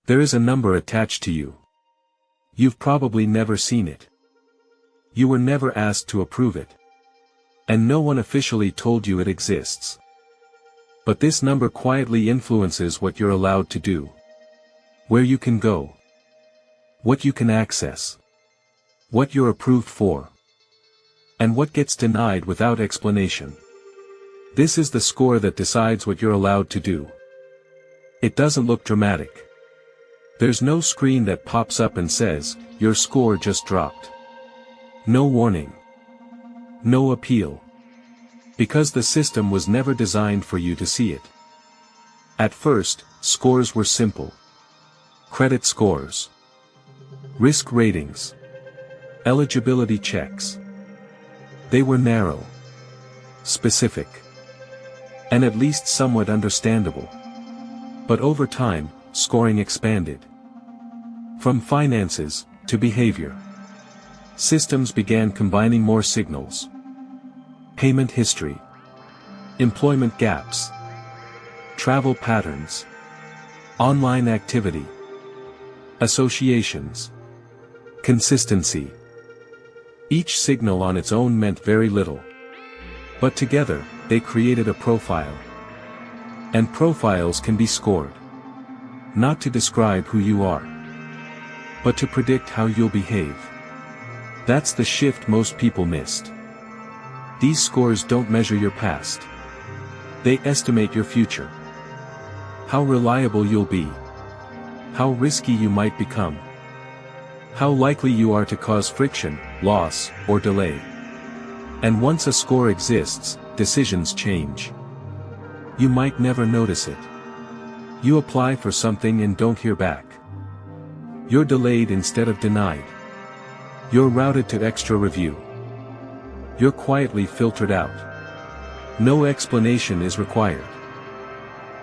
There is a number attached to you. You've probably never seen it. You were never asked to approve it. And no one officially told you it exists. But this number quietly influences what you're allowed to do. Where you can go. What you can access. What you're approved for. And what gets denied without explanation. This is the score that decides what you're allowed to do. It doesn't look dramatic. There's no screen that pops up and says, "Your score just dropped." No warning. No appeal. Because the system was never designed for you to see it. At first, scores were simple. Credit scores. Risk ratings. Eligibility checks. They were narrow. Specific. And at least somewhat understandable. But over time, scoring expanded. From finances, to behavior. Systems began combining more signals. Payment history. Employment gaps. Travel patterns. Online activity. Associations. Consistency. Each signal on its own meant very little. But together, they created a profile. And profiles can be scored. Not to describe who you are, but to predict how you'll behave. That's the shift most people missed. These scores don't measure your past. They estimate your future. How reliable you'll be. How risky you might become. How likely you are to cause friction, loss, or delay. And once a score exists, decisions change. You might never notice it. You apply for something and don't hear back. You're delayed instead of denied. You're routed to extra review. You're quietly filtered out. No explanation is required.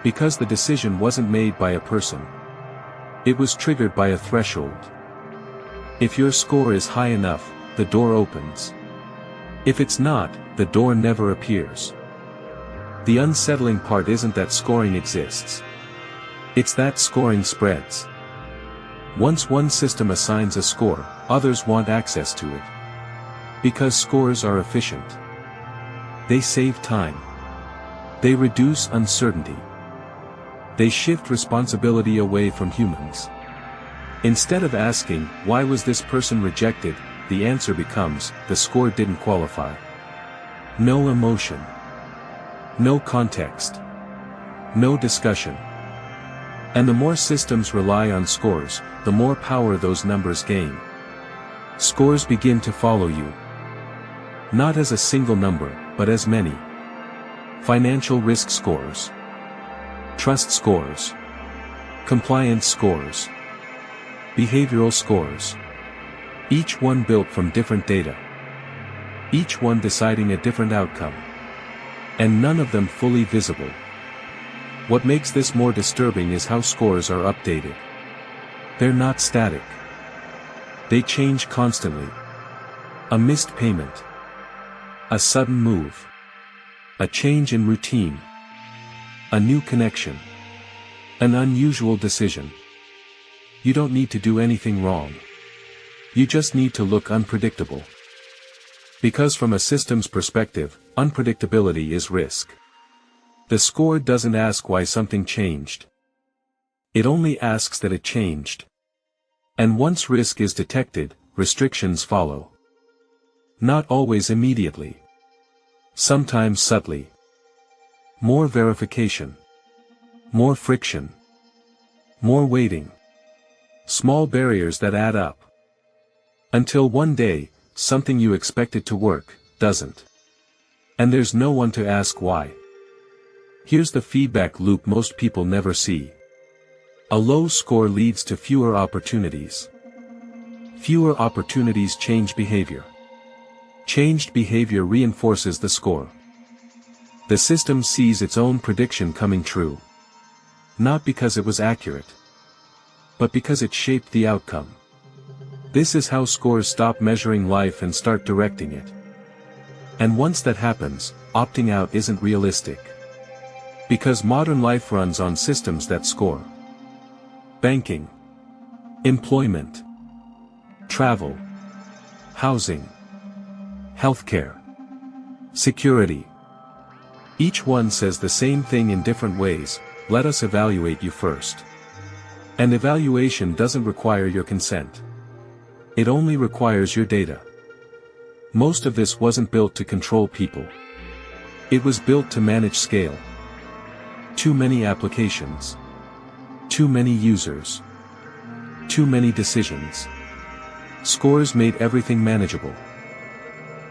Because the decision wasn't made by a person. It was triggered by a threshold. If your score is high enough, the door opens. If it's not, the door never appears. The unsettling part isn't that scoring exists. It's that scoring spreads. Once one system assigns a score, others want access to it. Because scores are efficient. They save time. They reduce uncertainty. They shift responsibility away from humans. Instead of asking, "Why was this person rejected?" the answer becomes, "The score didn't qualify." No emotion. No context. No discussion. And the more systems rely on scores, the more power those numbers gain. Scores begin to follow you. Not as a single number, but as many. Financial risk scores. Trust scores. Compliance scores. Behavioral scores. Each one built from different data. Each one deciding a different outcome. And none of them fully visible. What makes this more disturbing is how scores are updated. They're not static. They change constantly. A missed payment. A sudden move. A change in routine. A new connection. An unusual decision. You don't need to do anything wrong. You just need to look unpredictable. Because from a system's perspective, unpredictability is risk. The score doesn't ask why something changed. It only asks that it changed. And once risk is detected, restrictions follow. Not always immediately. Sometimes subtly. More verification. More friction. More waiting. Small barriers that add up. Until one day, something you expected to work, doesn't. And there's no one to ask why. Here's the feedback loop most people never see. A low score leads to fewer opportunities. Fewer opportunities change behavior. Changed behavior reinforces the score. The system sees its own prediction coming true. Not because it was accurate, but because it shaped the outcome. This is how scores stop measuring life and start directing it. And once that happens, opting out isn't realistic. Because modern life runs on systems that score. banking, employment, travel, housing, healthcare, security. Each one says the same thing in different ways: let us evaluate you first. And evaluation doesn't require your consent. It only requires your data. Most of this wasn't built to control people. It was built to manage scale. Too many applications. Too many users. Too many decisions. Scores made everything manageable.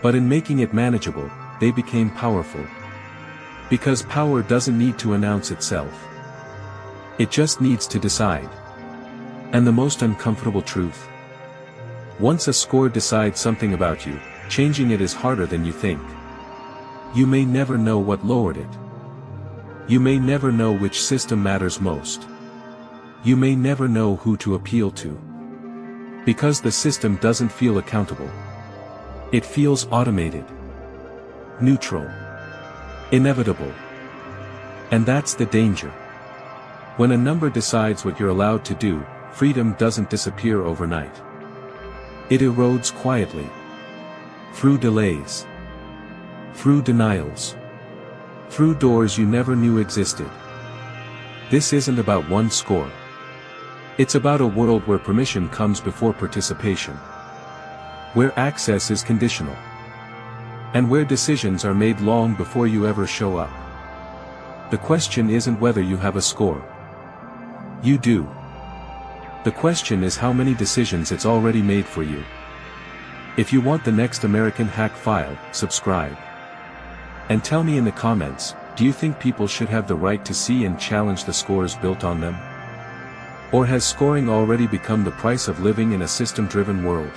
But in making it manageable, they became powerful. Because power doesn't need to announce itself. It just needs to decide. And the most uncomfortable truth: once a score decides something about you, changing it is harder than you think. You may never know what lowered it. You may never know which system matters most. You may never know who to appeal to. Because the system doesn't feel accountable. It feels automated, neutral, inevitable. And that's the danger. When a number decides what you're allowed to do, freedom doesn't disappear overnight. It erodes quietly. Through delays. Through denials. Through doors you never knew existed. This isn't about one score. It's about a world where permission comes before participation. Where access is conditional. And where decisions are made long before you ever show up. The question isn't whether you have a score. You do. The question is how many decisions it's already made for you. If you want the next American Hack File, subscribe. And tell me in the comments, do you think people should have the right to see and challenge the scores built on them? Or has scoring already become the price of living in a system-driven world?